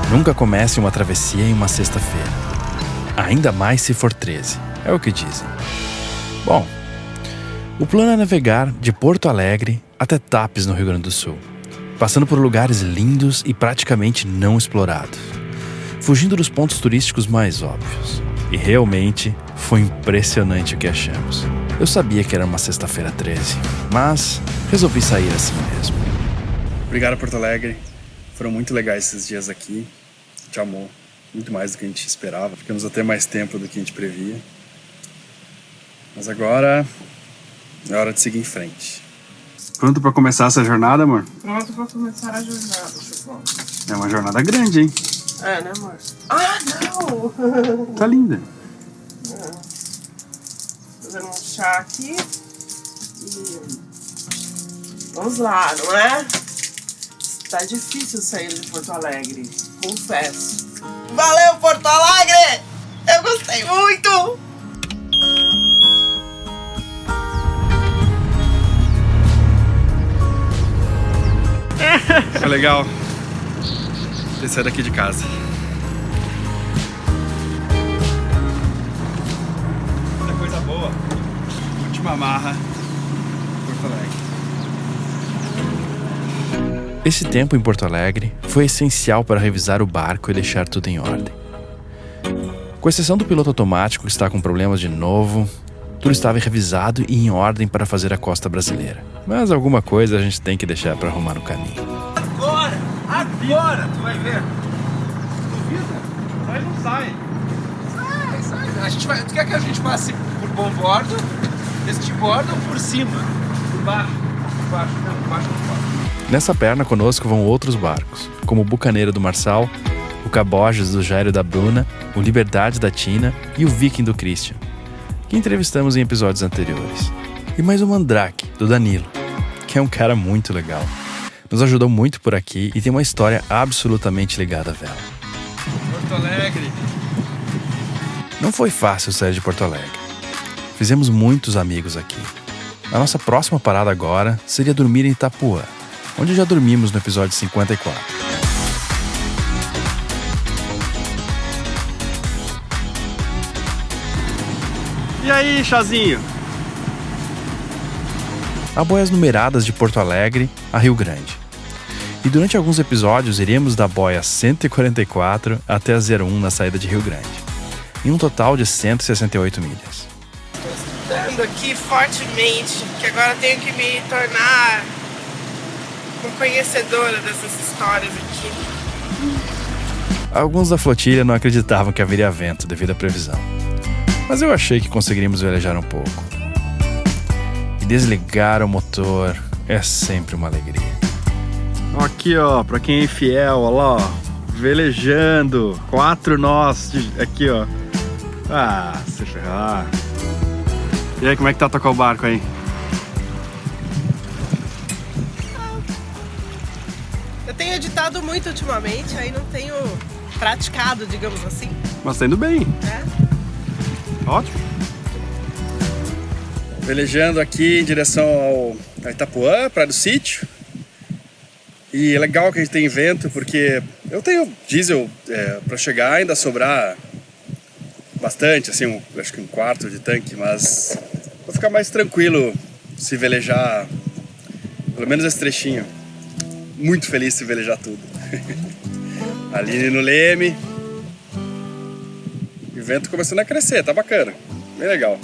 Nunca comece uma travessia em uma sexta-feira. Ainda mais se for 13, é o que dizem. Bom, o plano é navegar de Porto Alegre até Tapes, no Rio Grande do Sul, passando por lugares lindos e praticamente não explorados, fugindo dos pontos turísticos mais óbvios. E realmente foi impressionante o que achamos. Eu sabia que era uma sexta-feira 13, mas resolvi sair assim mesmo. Obrigado, Porto Alegre. Foram muito legais esses dias aqui. A gente amou muito mais do que a gente esperava. Ficamos até mais tempo do que a gente previa. Mas agora é hora de seguir em frente. Pronto para começar essa jornada, amor? Pronto para começar a jornada, Chupão. É uma jornada grande, hein? É, né, amor? Ah, não! Tá linda. Fazendo um chá aqui. E vamos lá, não é? Tá difícil sair de Porto Alegre, confesso. Valeu, Porto Alegre! Eu gostei muito! Foi legal ter saído daqui de casa. Muita coisa boa. Última amarra, Porto Alegre. Esse tempo em Porto Alegre foi essencial para revisar o barco e deixar tudo em ordem. Com exceção do piloto automático que está com problemas de novo, tudo estava revisado e em ordem para fazer a costa brasileira. Mas alguma coisa a gente tem que deixar para arrumar no caminho. Agora! Tu vai ver. Duvida? Sai, não sai. Sai. A gente vai... Tu quer que a gente passe por bom bordo, deste bordo ou por cima? Por baixo. Por baixo. Não, por baixo não pode. Nessa perna conosco vão outros barcos, como o Bucaneiro do Marçal, o Caboges do Jairo da Bruna, o Liberdade da Tina e o Viking do Christian, que entrevistamos em episódios anteriores. E mais o Mandrake, do Danilo, que é um cara muito legal. Nos ajudou muito por aqui e tem uma história absolutamente ligada à vela. Porto Alegre. Não foi fácil sair de Porto Alegre. Fizemos muitos amigos aqui. A nossa próxima parada agora seria dormir em Itapuã, onde já dormimos no episódio 54. E aí, chazinho? Há boias numeradas de Porto Alegre a Rio Grande. E durante alguns episódios iremos da boia 144 até a 01 na saída de Rio Grande, em um total de 168 milhas. Estou estudando aqui fortemente, que agora tenho que me tornar uma conhecedora dessas histórias aqui. Alguns da flotilha não acreditavam que haveria vento devido à previsão, mas eu achei que conseguiríamos velejar um pouco. E desligar o motor é sempre uma alegria. Aqui, ó, pra quem é fiel, ó lá, ó, velejando, 4 nós, aqui, ó. Ah, se ferrar. E aí, como é que tá tocar o barco aí? Eu tenho editado muito ultimamente, aí não tenho praticado, digamos assim. Mas tá indo bem. Né? Ótimo. Velejando aqui em direção ao Itapuã, Praia do Sítio. E é legal que a gente tem vento, porque eu tenho diesel para chegar, ainda sobrar bastante, assim, acho que um quarto de tanque, mas vou ficar mais tranquilo se velejar, pelo menos esse trechinho. Muito feliz se velejar tudo. Ali no leme. E o vento começando a crescer, tá bacana, bem legal.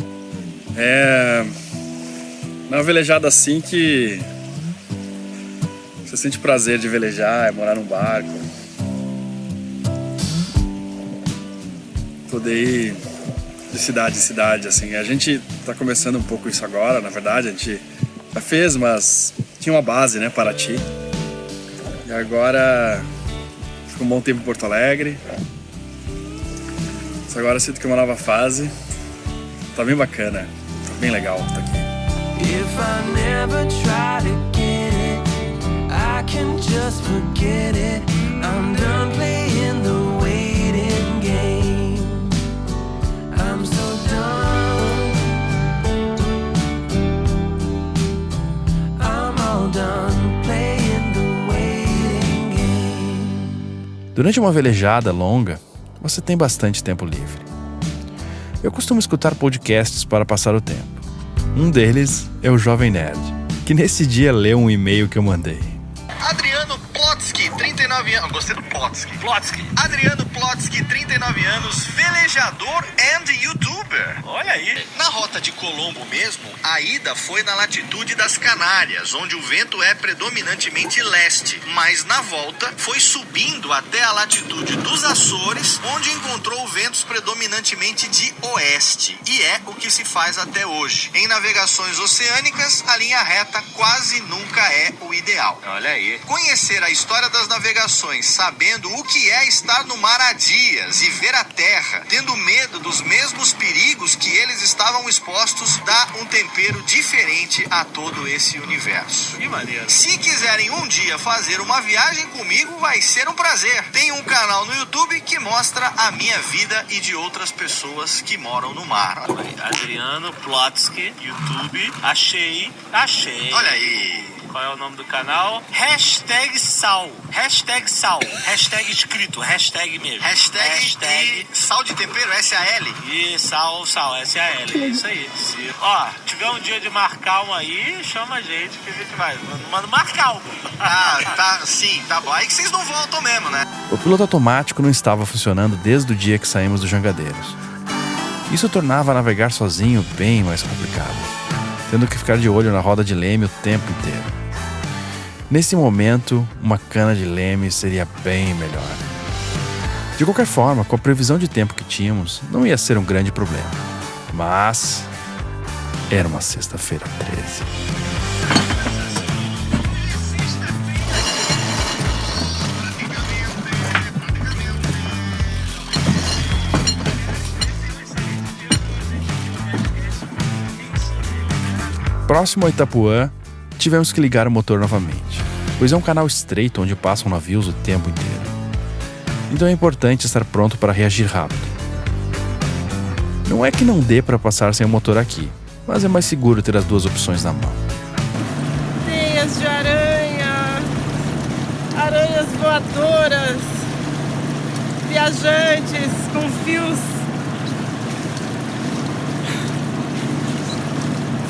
É uma velejada assim que você sente prazer de velejar, é morar num barco. Poder ir de cidade em cidade, assim. A gente tá começando um pouco isso agora, na verdade, a gente já fez, mas tinha uma base, né, Paraty. E agora ficou um bom tempo em Porto Alegre. Mas agora sinto que é uma nova fase. Tá bem bacana, tá bem legal tá aqui. If I never try to get it, I can just forget it. I'm done playing the waiting game. I'm so done. I'm all done playing the waiting game. Durante uma velejada longa, você tem bastante tempo livre. Eu costumo escutar podcasts para passar o tempo. Um deles é o Jovem Nerd, que nesse dia leu um e-mail que eu mandei. Adriano Plotsky, 39 anos. Gostei do Plotsky. Adriano Plotsky, 39 anos, velejador and youtuber. Olha aí. Na rota de Colombo mesmo, a ida foi na latitude das Canárias, onde o vento é predominantemente leste, mas na volta foi subindo até a latitude dos Açores, onde encontrou ventos predominantemente de oeste, e é o que se faz até hoje. Em navegações oceânicas, a linha reta quase nunca é o ideal. Olha aí. Conhecer a história das navegações, sabendo o que é estar no mar há dias e ver a terra, tendo medo dos mesmos perigos que eles estavam expostos, dá um tempero diferente a todo esse universo. Que maneiro. Se quiserem um dia fazer uma viagem comigo, vai ser um prazer. Tem um canal no YouTube que mostra a minha vida e de outras pessoas que moram no mar. Adriano Plotsky, YouTube. Achei. Olha aí. Qual é o nome do canal? #sal. Hashtag escrito, hashtag mesmo. Hashtag sal de tempero, S-A-L. E sal, S-A-L. É isso aí. Se, tiver um dia de mar calmo aí, chama a gente que a gente vai. Manda mar calmo. Tá bom. Aí que vocês não voltam mesmo, né? O piloto automático não estava funcionando desde o dia que saímos do Jangadeiros. Isso tornava navegar sozinho bem mais complicado, tendo que ficar de olho na roda de leme o tempo inteiro. Nesse momento, uma cana de leme seria bem melhor. De qualquer forma, com a previsão de tempo que tínhamos, não ia ser um grande problema. Mas era uma sexta-feira 13. Próximo a Itapuã, tivemos que ligar o motor novamente, pois é um canal estreito onde passam navios o tempo inteiro. Então é importante estar pronto para reagir rápido. Não é que não dê para passar sem o motor aqui, mas é mais seguro ter as duas opções na mão. Teias de aranha, aranhas voadoras, viajantes com fios.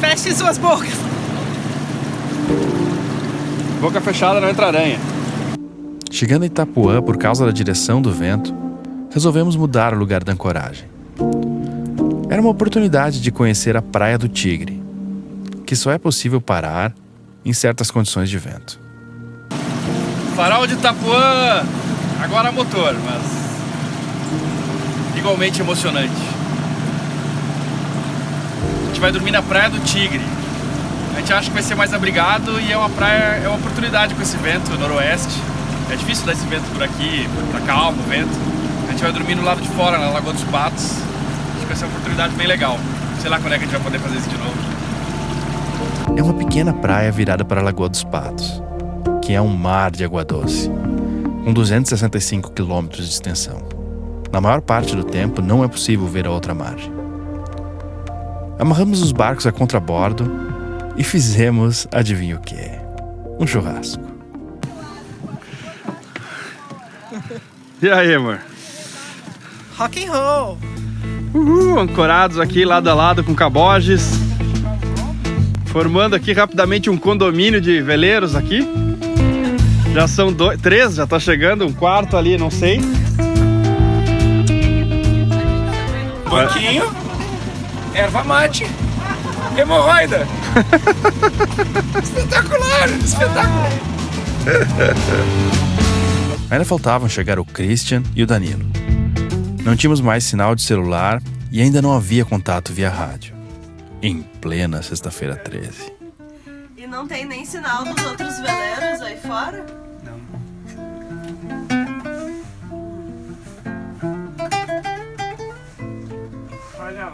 Feche suas bocas. Boca fechada não entra aranha. Chegando em Itapuã por causa da direção do vento, resolvemos mudar o lugar da ancoragem. Era uma oportunidade de conhecer a Praia do Tigre, que só é possível parar em certas condições de vento. Farol de Itapuã, agora motor, mas igualmente emocionante. A gente vai dormir na Praia do Tigre. A gente acha que vai ser mais abrigado e é uma praia, é uma oportunidade com esse vento noroeste. É difícil dar esse vento por aqui, tá calmo o vento. A gente vai dormir no lado de fora, na Lagoa dos Patos. Acho que vai ser uma oportunidade bem legal. Sei lá quando é que a gente vai poder fazer isso de novo. É uma pequena praia virada para a Lagoa dos Patos, que é um mar de água doce, com 265 quilômetros de extensão. Na maior parte do tempo não é possível ver a outra margem. Amarramos os barcos a contrabordo e fizemos, adivinha o quê? Um churrasco. E aí, amor? Rock and roll. Ancorados aqui lado a lado com caboges. Formando aqui rapidamente um condomínio de veleiros aqui. Já são 3, já tá chegando, um quarto ali, não sei. Banquinho, erva mate, hemorroida. Espetacular. Ainda faltavam chegar o Christian e o Danilo. Não tínhamos mais sinal de celular e ainda não havia contato via rádio. Em plena sexta-feira 13. E não tem nem sinal dos outros veleiros aí fora? Olha lá.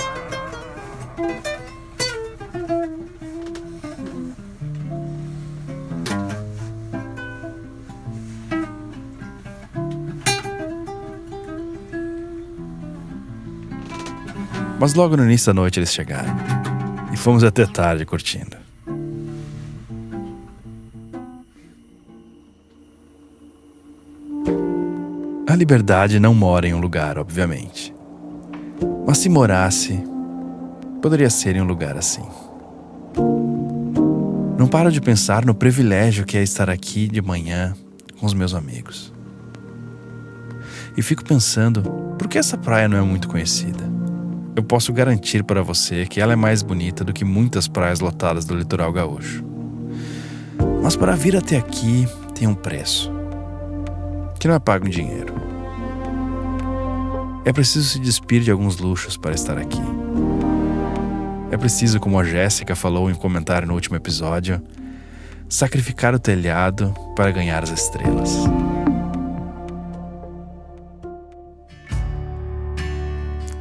Mas logo no início da noite eles chegaram. E fomos até tarde curtindo. liberdade não mora em um lugar, obviamente. Mas se morasse, poderia ser em um lugar assim. Não paro de pensar no privilégio que é estar aqui de manhã com os meus amigos. E fico pensando, por que essa praia não é muito conhecida? Eu posso garantir para você que ela é mais bonita do que muitas praias lotadas do litoral gaúcho. Mas para vir até aqui tem um preço, que não é pago em dinheiro. É preciso se despir de alguns luxos para estar aqui. É preciso, como a Jéssica falou em um comentário no último episódio, sacrificar o telhado para ganhar as estrelas.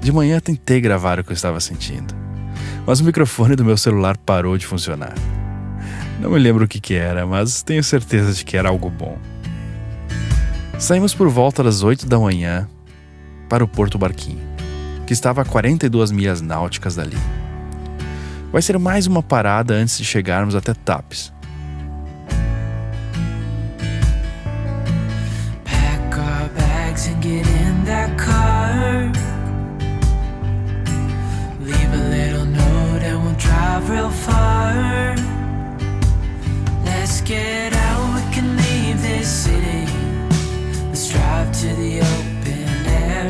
De manhã tentei gravar o que eu estava sentindo, mas o microfone do meu celular parou de funcionar. Não me lembro o que era, mas tenho certeza de que era algo bom. Saímos por volta das 8 da manhã para o Porto Barquinho, que estava a 42 milhas náuticas dali. Vai ser mais uma parada antes de chegarmos até Tapes. Pack our bags and get in that car. Leave a little note and we'll drive real far. Let's get out, we can leave this city. Let's drive to the open air.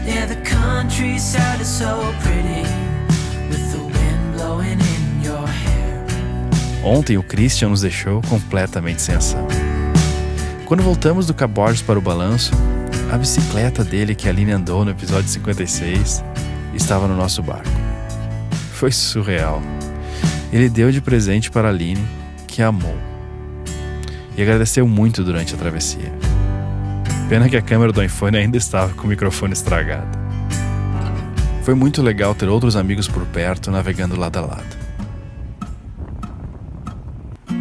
Yeah, the countryside is so pretty, with the wind blowing in your hair. Ontem o Christian nos deixou completamente sem ação. Quando voltamos do Caborges para o balanço, a bicicleta dele que a Aline andou no episódio 56 estava no nosso barco. Foi surreal. Ele deu de presente para a Aline, que a amou. E agradeceu muito durante a travessia. Pena que a câmera do iPhone ainda estava com o microfone estragado. Foi muito legal ter outros amigos por perto navegando lado a lado.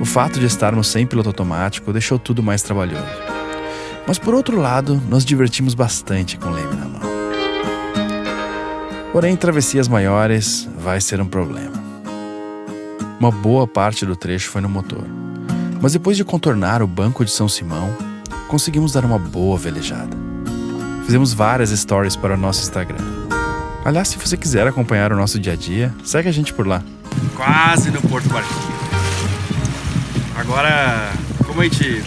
O fato de estarmos sem piloto automático deixou tudo mais trabalhoso. Mas por outro lado, nos divertimos bastante com o leme na mão. Porém, travessias maiores vai ser um problema. Uma boa parte do trecho foi no motor. Mas depois de contornar o Banco de São Simão, conseguimos dar uma boa velejada. Fizemos várias stories para o nosso Instagram. Aliás, se você quiser acompanhar o nosso dia a dia, segue a gente por lá. Quase no Porto Barquinho. Agora, como a gente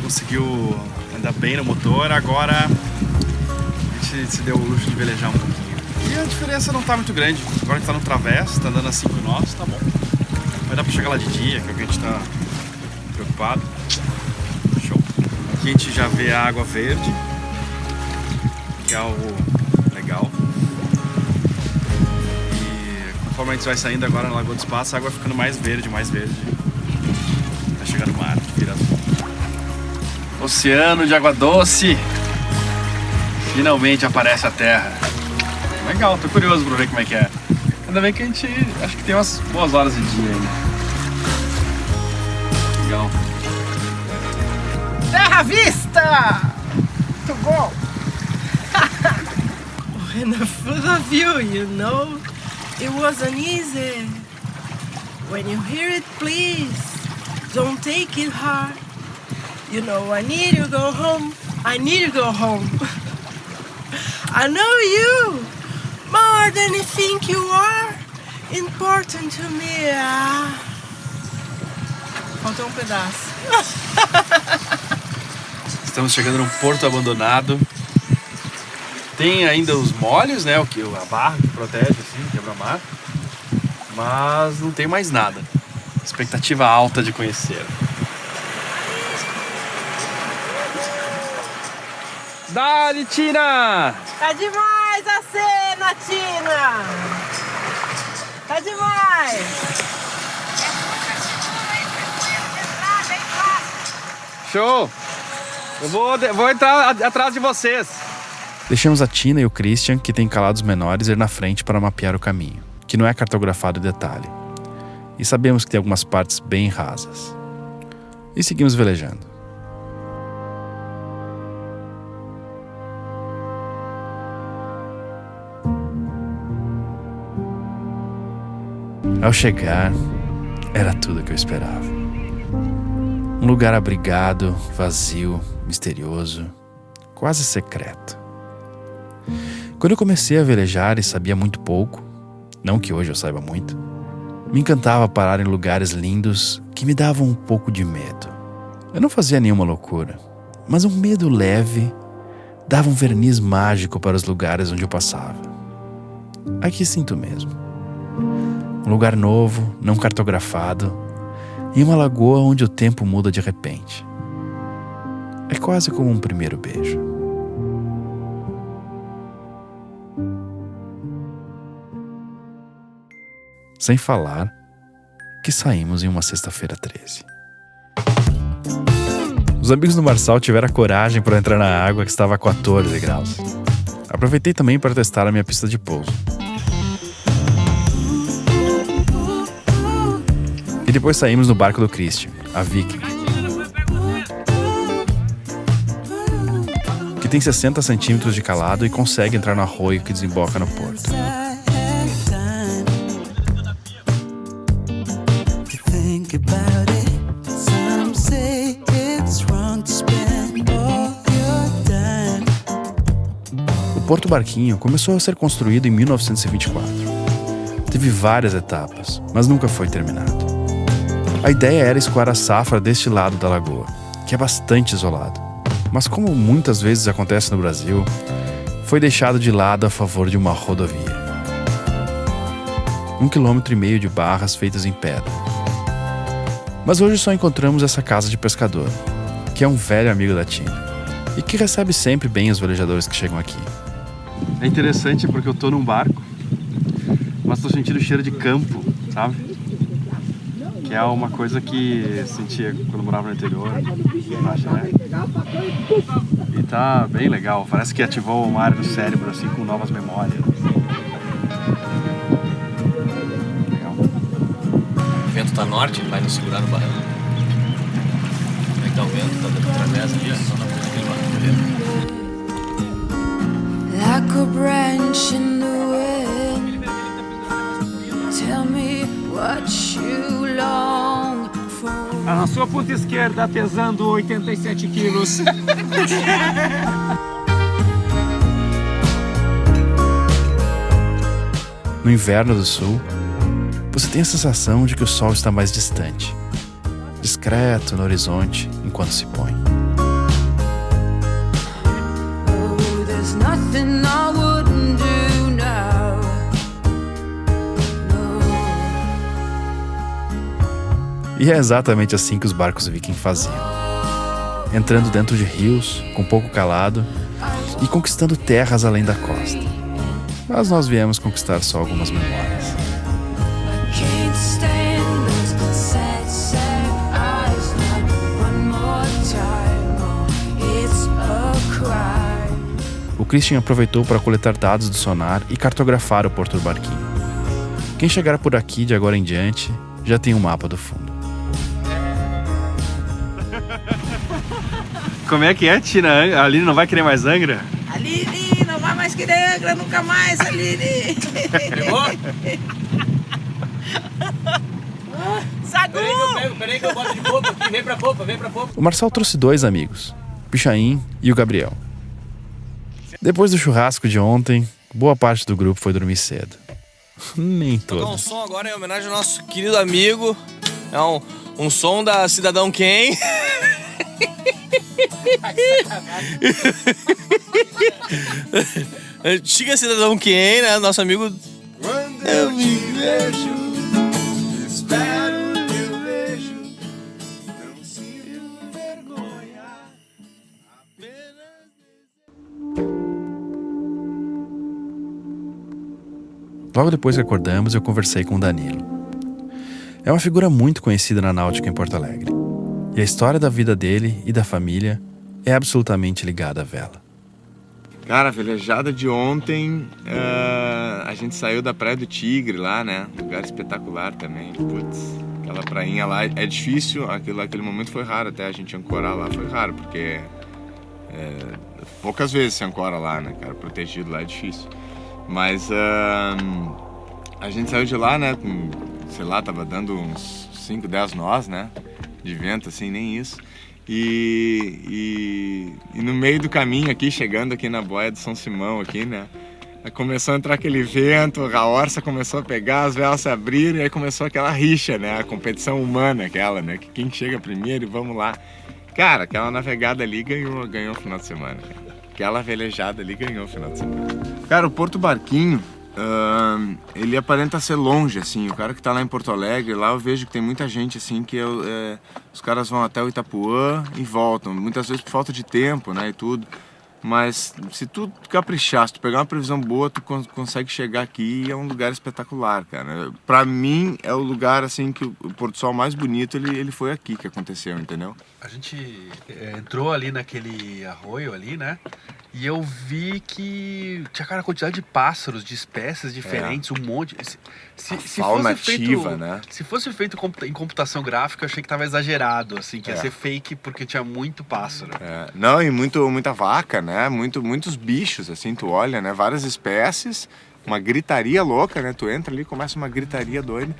conseguiu andar bem no motor, agora a gente se deu o luxo de velejar um pouquinho. E a diferença não tá muito grande. Agora a gente tá no travesso, tá andando a 5 nós, tá bom. Vai dar pra chegar lá de dia, que é o que a gente tá preocupado. Show. Aqui a gente já vê a água verde, que é algo legal. E conforme a gente vai saindo agora na Lagoa dos Passos, a água vai ficando mais verde, mais verde. Vai chegar no mar, vira azul. Oceano de água doce. Finalmente aparece a terra. Legal, tô curioso pra ver como é que é. Ainda bem que a gente, acho que tem umas boas horas de dia ainda. Legal. Terra à vista! Muito bom! When I thought of you, you know, it wasn't easy. When you hear it, please, don't take it hard. You know, I need to go home. I need to go home. I know you more than you think you are. Important to me. Faltou um pedaço. Estamos chegando num porto abandonado. Tem ainda os molhos, né? A barra que protege, assim, quebra-mar. Mas não tem mais nada. Expectativa alta de conhecer. Dali, Tina! Tá demais a cena, Tina! Tá demais! Show! Eu vou entrar atrás de vocês. Deixamos a Tina e o Christian, que tem calados menores, ir na frente para mapear o caminho, que não é cartografado em detalhe. E sabemos que tem algumas partes bem rasas. E seguimos velejando. Ao chegar, era tudo o que eu esperava. Um lugar abrigado, vazio, misterioso, quase secreta. Quando eu comecei a velejar e sabia muito pouco, não que hoje eu saiba muito, me encantava parar em lugares lindos que me davam um pouco de medo. Eu não fazia nenhuma loucura, mas um medo leve dava um verniz mágico para os lugares onde eu passava. Aqui sinto mesmo. Um lugar novo, não cartografado, em uma lagoa onde o tempo muda de repente. É quase como um primeiro beijo. Sem falar que saímos em uma sexta-feira 13. Os amigos do Marçal tiveram a coragem para entrar na água que estava a 14 graus. Aproveitei também para testar a minha pista de pouso. E depois saímos no barco do Christian, a Viking, que tem 60 centímetros de calado e consegue entrar no arroio que desemboca no porto. O Porto Barquinho começou a ser construído em 1924. Teve várias etapas, mas nunca foi terminado. A ideia era escoar a safra deste lado da lagoa, que é bastante isolado. Mas como muitas vezes acontece no Brasil, foi deixado de lado a favor de uma rodovia. 1,5 km de barras feitas em pedra. Mas hoje só encontramos essa casa de pescador, que é um velho amigo da Tina, e que recebe sempre bem os velejadores que chegam aqui. É interessante porque eu tô num barco, mas tô sentindo cheiro de campo, sabe? Que é uma coisa que sentia quando morava no interior, no Magé. E tá bem legal, parece que ativou uma área do cérebro assim com novas memórias. Legal. O vento tá norte, vai nos segurar no barranco. Como é que tá o vento? Tá dando travessa ali, só na frente daquele barranco. Like a branch in the wind. Tell me what you long for. Na sua ponta esquerda, pesando 87 quilos. No inverno do sul, você tem a sensação de que o sol está mais distante, discreto no horizonte enquanto se põe. Oh, there's nothing I wouldn't do now. No. E é exatamente assim que os barcos viking faziam, entrando dentro de rios, com pouco calado, e conquistando terras além da costa. Mas nós viemos conquistar só algumas memórias. Can't stand those sad, sad eyes. Not one more time. Oh, it's a crime. O Christian aproveitou para coletar dados do sonar e cartografar o Porto do Barquinho. Quem chegar por aqui de agora em diante já tem um mapa do fundo. Como é que é, Tina? A Aline não vai querer mais Angra? Aline, não vai mais querer Angra nunca mais, Aline. Pegou? Sagu! Peraí que eu boto de popa aqui. Vem pra popa. O Marçal trouxe 2 amigos, o Pichain e o Gabriel. Depois do churrasco de ontem, boa parte do grupo foi dormir cedo. Nem Tocar um todos. som agora em homenagem ao nosso querido amigo. É um som da Cidadão Ken. Chega Cidadão Ken, né? Nosso amigo. Eu me vejo, espero que eu vejo, não sinto vergonha, apenas. Logo depois que acordamos, eu conversei com o Danilo. É uma figura muito conhecida na náutica em Porto Alegre. E a história da vida dele e da família é absolutamente ligada à vela. Cara, a velejada de ontem, a gente saiu da Praia do Tigre lá, né? Lugar espetacular também. Putz, aquela prainha lá é difícil, aquele momento foi raro até a gente ancorar lá, foi raro, porque poucas vezes se ancora lá, né, cara? Protegido lá é difícil. Mas a gente saiu de lá, né? Sei lá, tava dando uns 5, 10 nós, né? De vento, assim, nem isso. E no meio do caminho aqui, chegando aqui na boia do São Simão aqui, né? Começou a entrar aquele vento, a orça começou a pegar, as velas se abriram e aí começou aquela rixa, né? A competição humana aquela, né? Que quem chega primeiro e vamos lá. Cara, aquela navegada ali ganhou o final de semana, cara. Aquela velejada ali ganhou o final de semana. Cara, o Porto Barquinho, ele aparenta ser longe, assim. O cara que tá lá em Porto Alegre, lá eu vejo que tem muita gente, assim, que os caras vão até o Itapuã e voltam. Muitas vezes por falta de tempo, né, e tudo. Mas se tu caprichar, se tu pegar uma previsão boa, tu consegue chegar aqui e é um lugar espetacular, cara. Pra mim, é o lugar, assim, que o pôr do sol mais bonito, ele foi aqui que aconteceu, entendeu? A gente entrou ali naquele arroio ali, né? E eu vi que tinha, cara, quantidade de pássaros, de espécies diferentes, um monte. Se fauna fosse feito, ativa, né? Se fosse feito em computação gráfica, eu achei que tava exagerado, assim, que ia ser fake porque tinha muito pássaro. Não, e muita vaca, né? Muitos bichos, assim, tu olha, né? Várias espécies, uma gritaria louca, né? Tu entra ali e começa uma gritaria doida.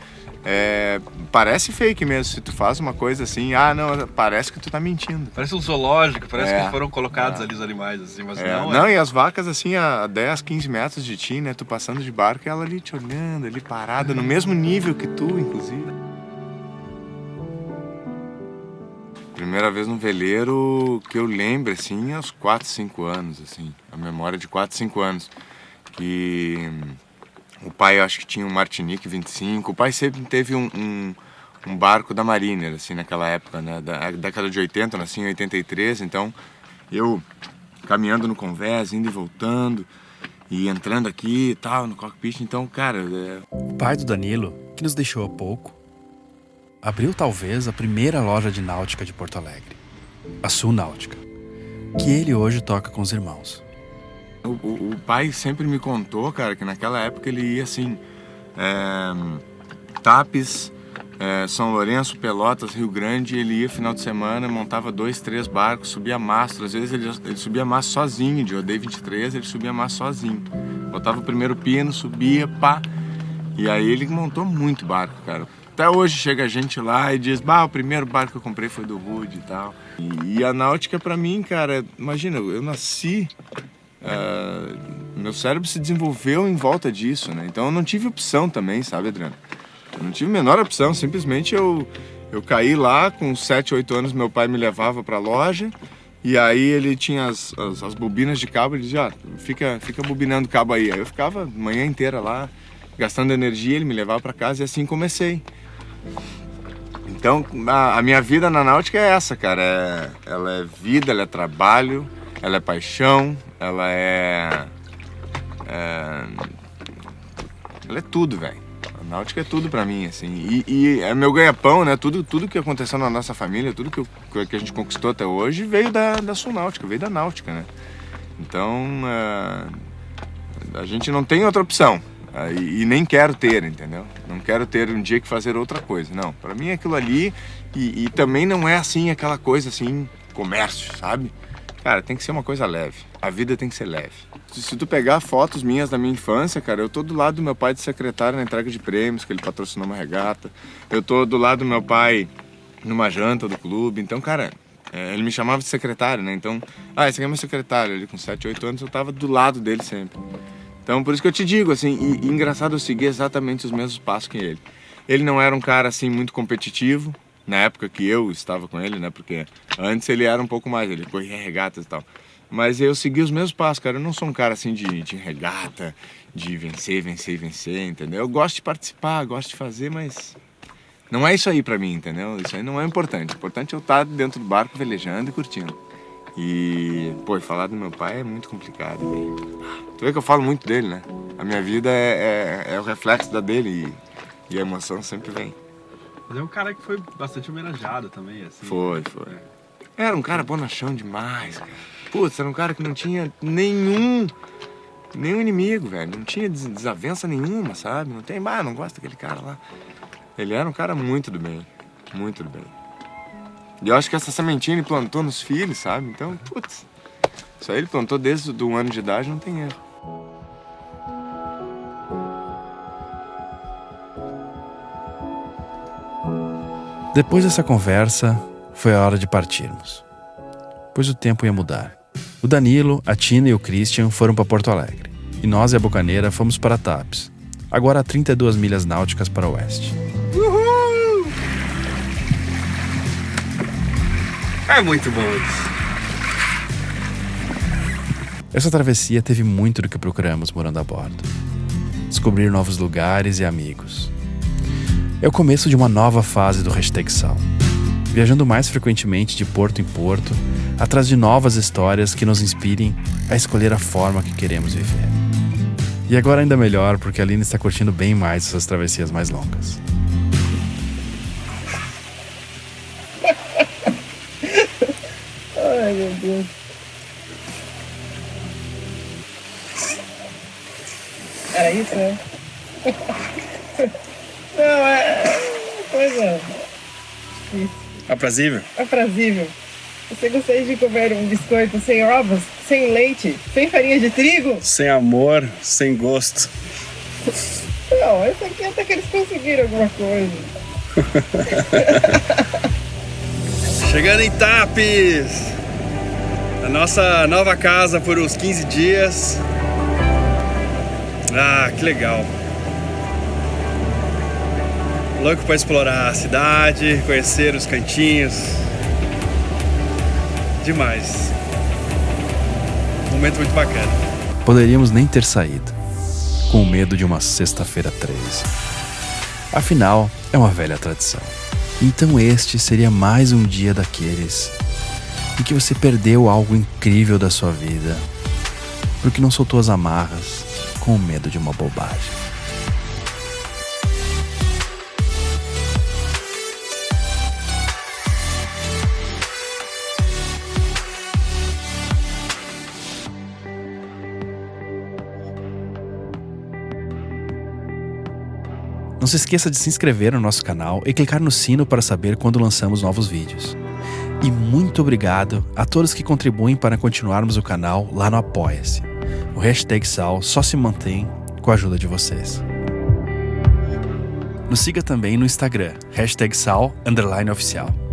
Parece fake mesmo, se tu faz uma coisa assim, não, parece que tu tá mentindo. Parece um zoológico, parece que foram colocados ali os animais, assim, mas não, e as vacas assim a 10, 15 metros de ti, né, tu passando de barco e ela ali te olhando, ali parada, no mesmo nível que tu, inclusive. Primeira vez no veleiro que eu lembro, assim, aos 4, 5 anos, assim, a memória de 4, 5 anos, que... O pai, eu acho que tinha um Martinique 25. O pai sempre teve um barco da Mariner, assim, naquela época, né? Da década de 80, nasci em 83. Então, eu caminhando no convés, indo e voltando, e entrando aqui e tal, no cockpit. Então, cara... O pai do Danilo, que nos deixou há pouco, abriu talvez a primeira loja de náutica de Porto Alegre, a Sul Náutica, que ele hoje toca com os irmãos. O pai sempre me contou, cara, que naquela época ele ia assim, Tapes, São Lourenço, Pelotas, Rio Grande, ele ia final de semana, montava 2, 3 barcos, subia mastro, às vezes ele subia mastro sozinho, de Odeio 23, ele subia mastro sozinho. Botava o primeiro pino, subia, pá, e aí ele montou muito barco, cara. Até hoje chega gente lá e diz, o primeiro barco que eu comprei foi do Rude e tal. E a náutica pra mim, cara, imagina, eu nasci... meu cérebro se desenvolveu em volta disso, né? Então eu não tive opção também, sabe, Adriano? Eu não tive a menor opção, simplesmente eu caí lá, com 7, 8 anos meu pai me levava pra loja e aí ele tinha as bobinas de cabo, ele dizia, fica bobinando cabo aí. Aí eu ficava a manhã inteira lá, gastando energia, ele me levava pra casa e assim comecei. Então a minha vida na náutica é essa, cara, ela é vida, ela é trabalho, ela é paixão, ela é tudo, velho. A náutica é tudo pra mim, assim. E é meu ganha-pão, né? Tudo que aconteceu na nossa família, tudo que a gente conquistou até hoje veio da Sul Náutica, veio da náutica, né? Então, a gente não tem outra opção. E nem quero ter, entendeu? Não quero ter um dia que fazer outra coisa. Não, pra mim é aquilo ali. E também não é assim, aquela coisa assim, comércio, sabe? Cara, tem que ser uma coisa leve. A vida tem que ser leve. Se tu pegar fotos minhas da minha infância, cara, eu tô do lado do meu pai de secretário na entrega de prêmios, que ele patrocinou uma regata. Eu tô do lado do meu pai numa janta do clube. Então, cara, ele me chamava de secretário, né? Então, esse aqui é meu secretário. Ele com 7, 8 anos, eu tava do lado dele sempre. Então, por isso que eu te digo, assim, e engraçado, eu segui exatamente os mesmos passos que ele. Ele não era um cara, assim, muito competitivo. Na época que eu estava com ele, né? Porque antes ele era um pouco mais, ele corria regatas e tal. Mas eu segui os mesmos passos, cara. Eu não sou um cara assim de regata, de vencer, entendeu? Eu gosto de participar, gosto de fazer, mas não é isso aí pra mim, entendeu? Isso aí não é importante. O importante é eu estar dentro do barco, velejando e curtindo. E, falar do meu pai é muito complicado, velho. Tu vê que eu falo muito dele, né? A minha vida é o reflexo da dele e a emoção sempre vem. Mas é um cara que foi bastante homenageado também, assim. Foi. Era um cara bonachão demais, cara. Putz, era um cara que não tinha nenhum inimigo, velho. Não tinha desavença nenhuma, sabe? Não tem, não gosto daquele cara lá. Ele era um cara muito do bem. Muito do bem. E eu acho que essa sementinha ele plantou nos filhos, sabe? Então, putz, isso aí ele plantou desde o ano de idade, não tem erro. Depois dessa conversa, foi a hora de partirmos, pois o tempo ia mudar. O Danilo, a Tina e o Christian foram para Porto Alegre, e nós e a Bocaneira fomos para Tapes, agora a 32 milhas náuticas para o oeste. Uhul! É muito bom isso. Essa travessia teve muito do que procuramos morando a bordo. Descobrir novos lugares e amigos. É o começo de uma nova fase do #Sal. Viajando mais frequentemente de porto em porto, atrás de novas histórias que nos inspirem a escolher a forma que queremos viver. E agora ainda melhor, porque a Aline está curtindo bem mais essas travessias mais longas. Ai, meu Deus. Era isso, né? Não, é coisa Aprazível? aprazível. Você gostaria de comer um biscoito sem ovos, sem leite, sem farinha de trigo? Sem amor, sem gosto. Não, esse aqui até que eles conseguiram alguma coisa. Chegando em Tapes, a nossa nova casa por uns 15 dias. Ah, que legal. Louco para explorar a cidade, conhecer os cantinhos. Demais. Um momento muito bacana. Poderíamos nem ter saído, com medo de uma sexta-feira 13. Afinal, é uma velha tradição. Então este seria mais um dia daqueles em que você perdeu algo incrível da sua vida, porque não soltou as amarras com medo de uma bobagem. Não se esqueça de se inscrever no nosso canal e clicar no sino para saber quando lançamos novos vídeos. E muito obrigado a todos que contribuem para continuarmos o canal lá no Apoia-se. O #Sal só se mantém com a ajuda de vocês. Nos siga também no Instagram, #Sal_oficial.